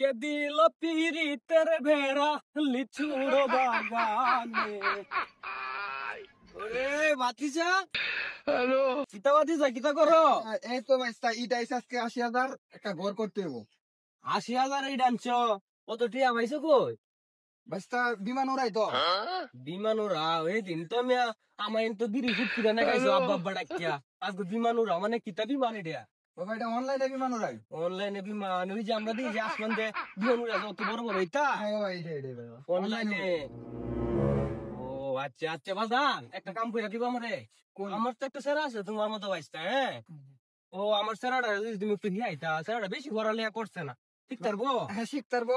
কে দিল পিরিতের ভেড়া লিচুড়ো বাগানে। ওরে ভাতিজা, হ্যালো কিতা ভাতিজা, কিতা করো? এই তো ভাইস্তা ইটা আজকে ৮০,০০০ একটা ঘর করতে হবো। ৮০,০০০ এই ডানছ? কত টিয়া পাইছো কই? ভাইস্তা বিমান উড়াই তো। বিমান উড়া ওই দিন তো আমি আমার তো বিড়ি ফুটকি না খাইছো আব্বা আব্বা ডাকিয়া। আজকে বিমান উড়া মানে কিতা বিমান এটা? বাবা এটা অনলাইনে বিমান উড়াই। অনলাইনে বিমান ওই যে আমরা দিই যে আসমান দিয়ে বিমান উড়া যত বড় বড় এটা হ্যাঁ বাবা এটাই বাবা অনলাইনে। ও আচ্ছা আচ্ছা বাজান, একটা কাম করে দিবা আমারে। আমার তো একটা সেরা আছে তোমার মতো ভাইস্তা, হ্যাঁ। ও আমার সেরাটা যদি তুমি একটু নিয়ে আইতা, সেরাটা বেশি পড়ালেখা করছে না, ঠিক পারবো? হ্যাঁ শিখতে পারবো।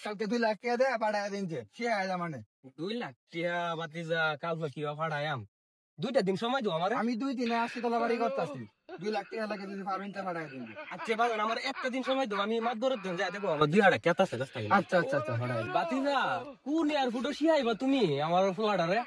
কালকে 2 লাখ টাকা দেয় পাঠায় দিন যে সে আয় মানে 2 লাখ টিয়া বাতিজা কালকে কিবা ফাড়ায়াম? 2টা দিন সময় দাও আমার। আমি 2 দিনে ৮০ তলা বাড়ি করতেছি। 2 লাখ টাকা লাগে যদি পারবেন তা পাঠায় দিন। আচ্ছা বাজান আমার একটা দিন সময় দাও, আমি মাছ ধরে যাই দেখো আমার 2 কেতা আছে রাস্তায়। আচ্ছা আচ্ছা আচ্ছা পাঠায় বাতিজা কোন এয়ার ফুটো শিয়াইবা তুমি আমার ফ্লাডারে?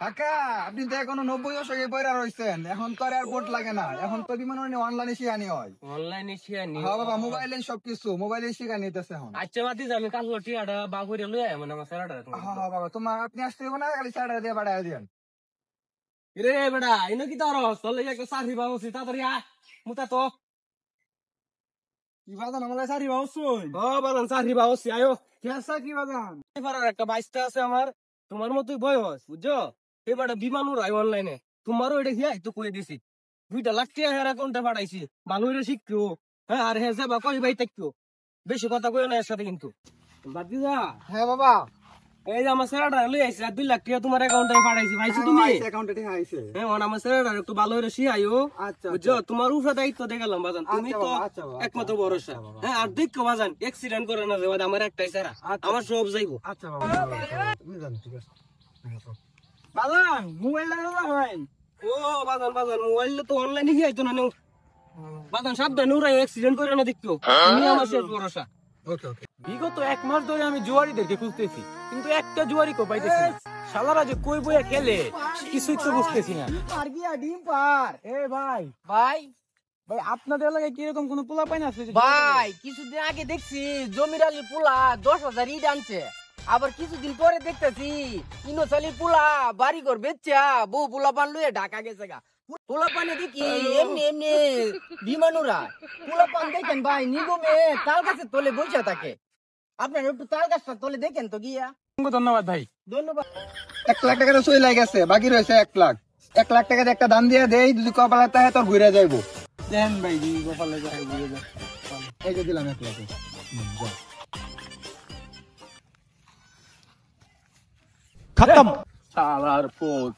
কাকা আপনি তো এখনো 90 দশকে পয়রা রইছেন, এখন তো আর এয়ারপোর্ট লাগে না, এখন তো বিমান অনলাইনে শিখানি হয়। অনলাইনে শিয়ানি? হ্যাঁ বাবা মোবাইলে সবকিছু মোবাইলে শিখা নিতেছে এখন। আচ্ছা বাতিজা আমি কাল টিয়াটা বা করে লই আই মানে আমার সেরাটা। হ্যাঁ হ্যাঁ বাবা তোমার আপনি আসতে হবে না, খালি 4 টাকা দিয়ে পাঠায় দিন। রে বেটা ইনো কি তার চলে একটা চাকরি পাবছি তাড়াতাড়ি আ মুতা তো। কি বাজান আমাদের সারি বাউছুন? ও বাজান চাকরি পাবছি আয়ো। কেসা কি বাজান? এবারে একটা বাইসটা আছে আমার, তোমার মতোই বয়স বুঝছো। এবারে বিমান উড়াই অনলাইনে, তোমারও এটা হিয়াই তো কই দিছি। 2 লাখ টাকা হের অ্যাকাউন্টে পাঠাইছি, ভালো করে শিখতো। হ্যাঁ আর হ্যাঁ যাবা কই ভাই থাকতো, বেশি কথা কইও না এর সাথে কিন্তু। বাদিজা হ্যাঁ বাবা এই যে আমার সেরাটা লই আইছি, আর 2 লাখ টাকা তোমার অ্যাকাউন্টে পাঠাইছি, ভাইছো তুমি? অ্যাকাউন্টে টাকা আইছে। হ্যাঁ আমার সেরাটা একটু ভালো করে শিখাইও আচ্ছা বুঝছো। তোমার উপরে দায়িত্ব দেখালাম বাজান, তুমি তো একমাত্র ভরসা। হ্যাঁ আর দেখো বাজান অ্যাক্সিডেন্ট করে না যাবে, আমার একটাই সেরা, আমার সব যাইবো। আচ্ছা বাবা তুমি জান ঠিক আছে। বাজান মোবাইল লাগা হয়। ও বাজান বাজান মোবাইল তো অনলাইনে কি আইতো না নেও বাজান, সাবধানে উড়াই অ্যাক্সিডেন্ট করে না দেখো, তুমি আমার শেষ ভরসা। ওকে ওকে। বিগত 1 মাস ধরে আমি জুয়ারিদেরকে খুঁজতেছি, কিন্তু একটা জুয়ারি কো পাইতেছি না। শালারা যে কই বইয়া খেলে কিছুই তো বুঝতেছি না। আর কি ডিম পার। এ ভাই ভাই ভাই আপনাদের এলাকায় কি এরকম কোনো পোলা পাইন আছে? ভাই কিছুদিন আগে দেখছি জমির আলীর পোলা 10,000 ইট আনছে, আবার কিছুদিন পরে দেখতেছি ইনোসালির পোলা বাড়ি ঘর বেচা বউ পোলা পান লুয়ে ঢাকা গেছে গা। পোলা পানে দেখি এমনি এমনি বিমানুরা পোলা পান দেখেন ভাই নিগমে তাল গাছের তলে বসে থাকে। আপনার একটু তাল গাছটা তলে দেখেন তো গিয়া। ধন্যবাদ ভাই। ধন্যবাদ। 1 লাখ টাকা তো সই লাগে গেছে, বাকি রয়েছে 1 লাখ। 1 লাখ টাকা দিয়ে একটা দান দিয়ে দেই, যদি কপালে তাহে তো ঘুরে যাইবো। দেন ভাই দি গোপালে যাই ঘুরে যা। এই যে দিলাম 1 লাখ। খতম। শালার পোত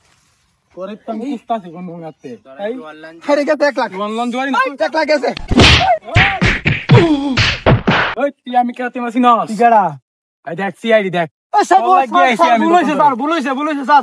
করে তো আমি কুস্তাছি কোন মঙ্গাতে। এই হেরে গেছে 1 লাখ। অনলাইন জুয়ারি না 1 লাখ গেছে। ওই তুই আমি কেতে মাসি না টিগাড়া এই দেখ সিআইডি দেখ। ও সব লাগিয়ে আইছি আমি। বুলাইছে স্যার, বুলাইছে স্যার।